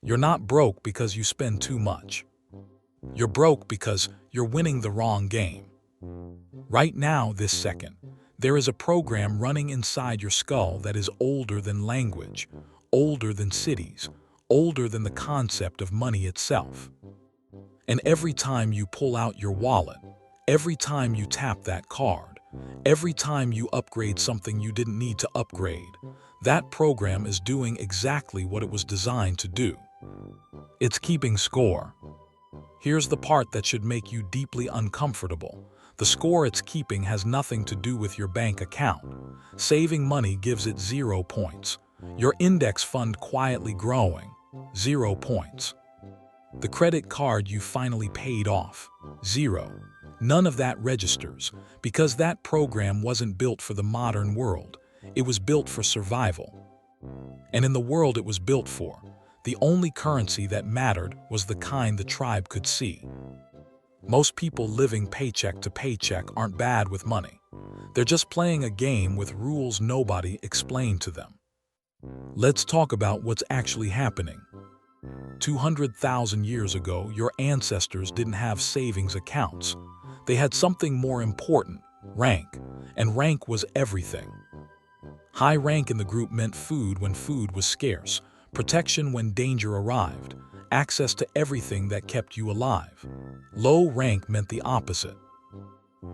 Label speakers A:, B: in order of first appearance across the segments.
A: You're not broke because you spend too much. You're broke because you're winning the wrong game. Right now, this second, there is a program running inside your skull that is older than language, older than cities, older than the concept of money itself. And every time you pull out your wallet, every time you tap that card, every time you upgrade something you didn't need to upgrade, that program is doing exactly what it was designed to do. It's keeping score. Here's the part that should make you deeply uncomfortable. The score it's keeping has nothing to do with your bank account. Saving money gives it 0 points. Your index fund quietly growing, 0 points. The credit card you finally paid off, 0. None of that registers, because that program wasn't built for the modern world. It was built for survival. And in the world it was built for, the only currency that mattered was the kind the tribe could see. Most people living paycheck to paycheck aren't bad with money. They're just playing a game with rules nobody explained to them. Let's talk about what's actually happening. 200,000 years ago, your ancestors didn't have savings accounts. They had something more important, rank, and rank was everything. High rank in the group meant food when food was scarce, protection when danger arrived, access to everything that kept you alive. Low rank meant the opposite.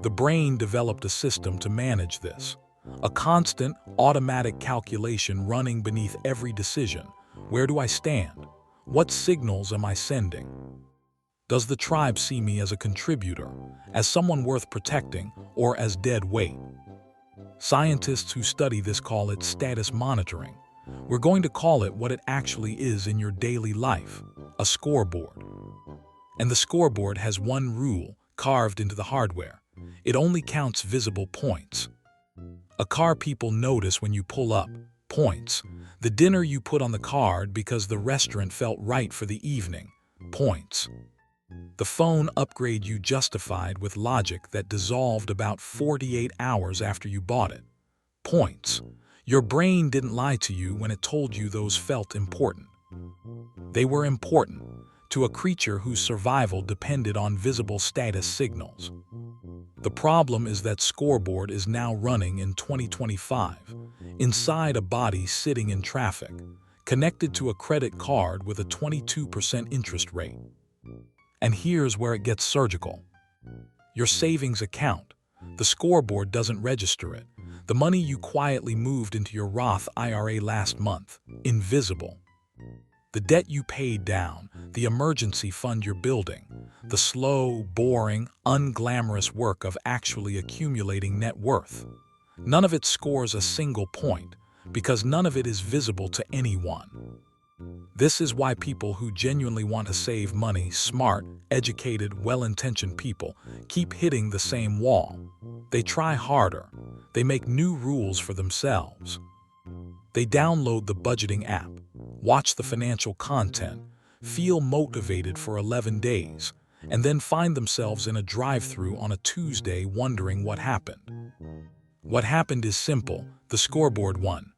A: The brain developed a system to manage this. A constant, automatic calculation running beneath every decision. Where do I stand? What signals am I sending? Does the tribe see me as a contributor, as someone worth protecting, or as dead weight? Scientists who study this call it status monitoring. We're going to call it what it actually is in your daily life, a scoreboard. And the scoreboard has one rule carved into the hardware. It only counts visible points. A car people notice when you pull up, points. The dinner you put on the card because the restaurant felt right for the evening, points. The phone upgrade you justified with logic that dissolved about 48 hours after you bought it, points. Your brain didn't lie to you when it told you those felt important. They were important to a creature whose survival depended on visible status signals. The problem is that Scoreboard is now running in 2025, inside a body sitting in traffic, connected to a credit card with a 22% interest rate. And here's where it gets surgical. Your savings account. The Scoreboard doesn't register it. The money you quietly moved into your Roth IRA last month, invisible. The debt you paid down, the emergency fund you're building, the slow, boring, unglamorous work of actually accumulating net worth. None of it scores a single point, because none of it is visible to anyone. This is why people who genuinely want to save money, smart, educated, well-intentioned people, keep hitting the same wall. They try harder. They make new rules for themselves. They download the budgeting app, watch the financial content, feel motivated for 11 days, and then find themselves in a drive-thru on a Tuesday wondering what happened. What happened is simple. The Scoreboard won.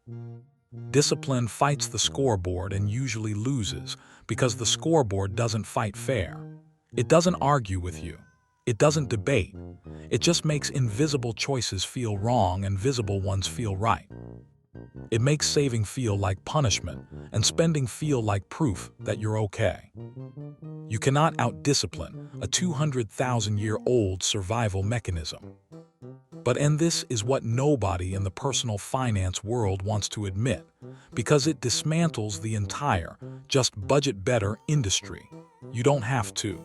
A: Discipline fights the Scoreboard and usually loses because the Scoreboard doesn't fight fair. It doesn't argue with you. It doesn't debate. It just makes invisible choices feel wrong and visible ones feel right. It makes saving feel like punishment and spending feel like proof that you're okay. You cannot out-discipline a 200,000-year-old survival mechanism. And this is what nobody in the personal finance world wants to admit, because it dismantles the entire just budget better industry. You don't have to.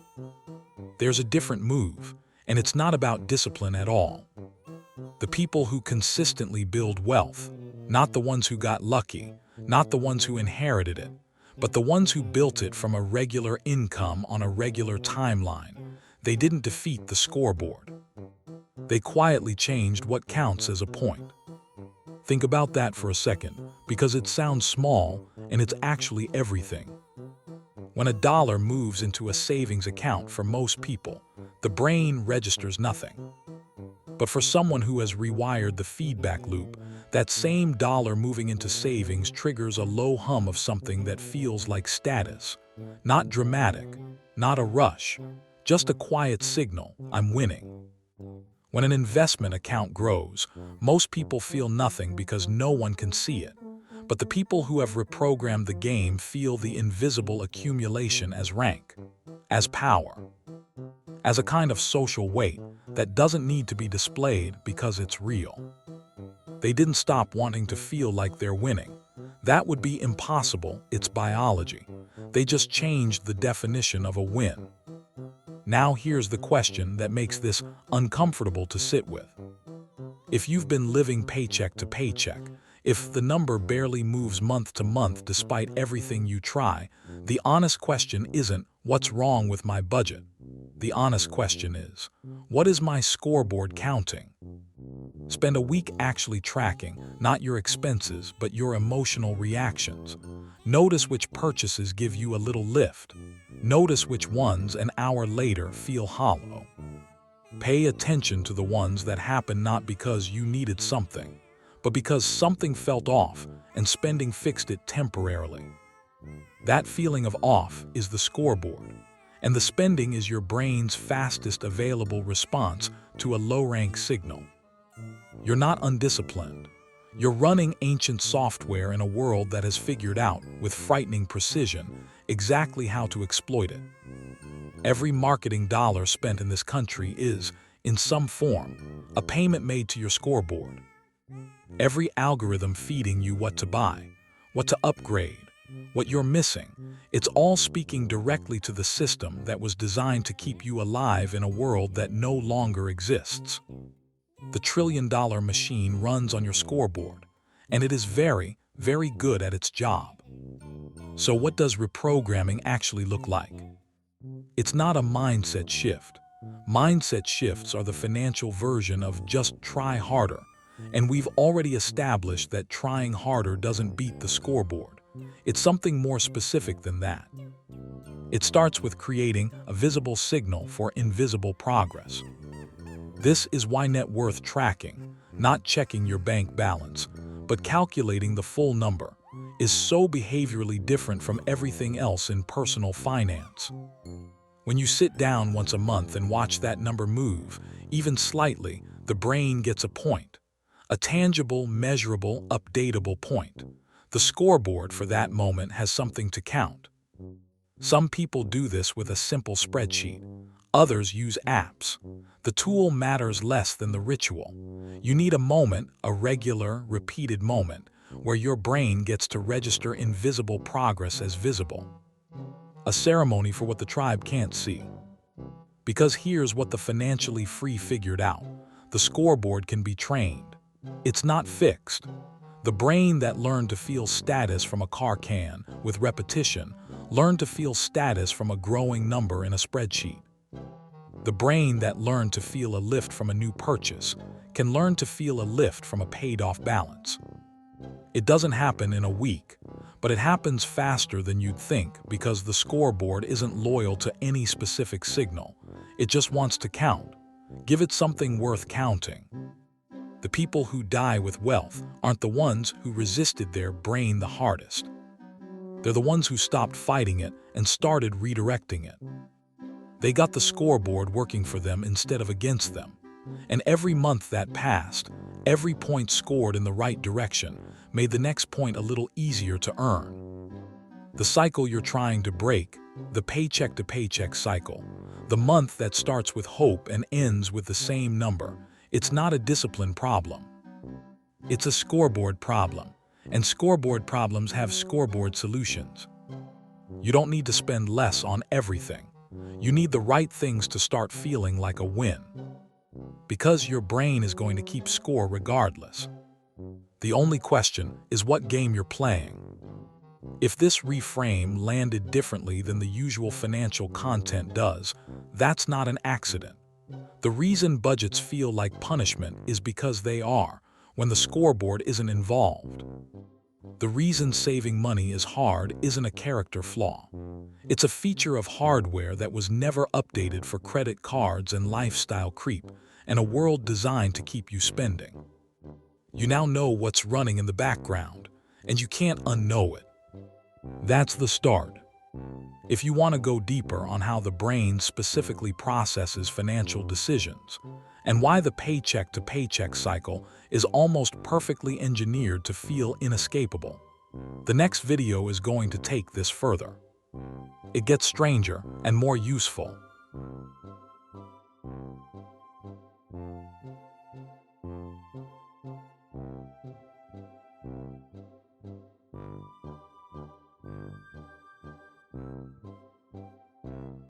A: There's a different move, and it's not about discipline at all. The people who consistently build wealth, not the ones who got lucky, not the ones who inherited it, but the ones who built it from a regular income on a regular timeline. They didn't defeat the Scoreboard. They quietly changed what counts as a point. Think about that for a second, because it sounds small, and it's actually everything. When a dollar moves into a savings account for most people, the brain registers nothing. But for someone who has rewired the feedback loop, That same dollar moving into savings triggers a low hum of something that feels like status. Not dramatic, not a rush, just a quiet signal, I'm winning. When an investment account grows, most people feel nothing because no one can see it. But the people who have reprogrammed the game feel the invisible accumulation as rank, as power, as a kind of social weight that doesn't need to be displayed because it's real. They didn't stop wanting to feel like they're winning. That would be impossible, it's biology. They just changed the definition of a win. Now here's the question that makes this uncomfortable to sit with. If you've been living paycheck to paycheck, if the number barely moves month to month despite everything you try, the honest question isn't, what's wrong with my budget? The honest question is, what is my scoreboard counting? Spend a week actually tracking, not your expenses, but your emotional reactions. Notice which purchases give you a little lift. Notice which ones an hour later feel hollow. Pay attention to the ones that happen not because you needed something, but because something felt off and spending fixed it temporarily. That feeling of off is the scoreboard, and the spending is your brain's fastest available response to a low-rank signal. You're not undisciplined. You're running ancient software in a world that has figured out, with frightening precision, exactly how to exploit it. Every marketing dollar spent in this country is, in some form, a payment made to your scoreboard. Every algorithm feeding you what to buy, what to upgrade, what you're missing, it's all speaking directly to the system that was designed to keep you alive in a world that no longer exists. The trillion-dollar machine runs on your scoreboard, and it is very, very good at its job. So what does reprogramming actually look like? It's not a mindset shift. Mindset shifts are the financial version of just try harder, and we've already established that trying harder doesn't beat the scoreboard. It's something more specific than that. It starts with creating a visible signal for invisible progress. This is why net worth tracking, not checking your bank balance, but calculating the full number, is so behaviorally different from everything else in personal finance. When you sit down once a month and watch that number move, even slightly, the brain gets a point. A tangible, measurable, updatable point. The scoreboard for that moment has something to count. Some people do this with a simple spreadsheet. Others use apps. The tool matters less than the ritual. You need a moment, a regular, repeated moment, where your brain gets to register invisible progress as visible. A ceremony for what the tribe can't see. Because here's what the financially free figured out. The scoreboard can be trained. It's not fixed. The brain that learned to feel status from a car can, with repetition, learned to feel status from a growing number in a spreadsheet. The brain that learned to feel a lift from a new purchase can learn to feel a lift from a paid-off balance. It doesn't happen in a week, but it happens faster than you'd think because the scoreboard isn't loyal to any specific signal. It just wants to count. Give it something worth counting. The people who die with wealth aren't the ones who resisted their brain the hardest. They're the ones who stopped fighting it and started redirecting it. They got the scoreboard working for them instead of against them. And every month that passed, every point scored in the right direction made the next point a little easier to earn. The cycle you're trying to break, the paycheck to paycheck cycle, the month that starts with hope and ends with the same number, it's not a discipline problem. It's a scoreboard problem, and scoreboard problems have scoreboard solutions. You don't need to spend less on everything. You need the right things to start feeling like a win. Because your brain is going to keep score regardless. The only question is what game you're playing. If this reframe landed differently than the usual financial content does, that's not an accident. The reason budgets feel like punishment is because they are, when the scoreboard isn't involved. The reason saving money is hard isn't a character flaw. It's a feature of hardware that was never updated for credit cards and lifestyle creep, and a world designed to keep you spending. You now know what's running in the background, and you can't unknow it. That's the start. If you want to go deeper on how the brain specifically processes financial decisions, and why the paycheck-to-paycheck cycle is almost perfectly engineered to feel inescapable, the next video is going to take this further. It gets stranger and more useful.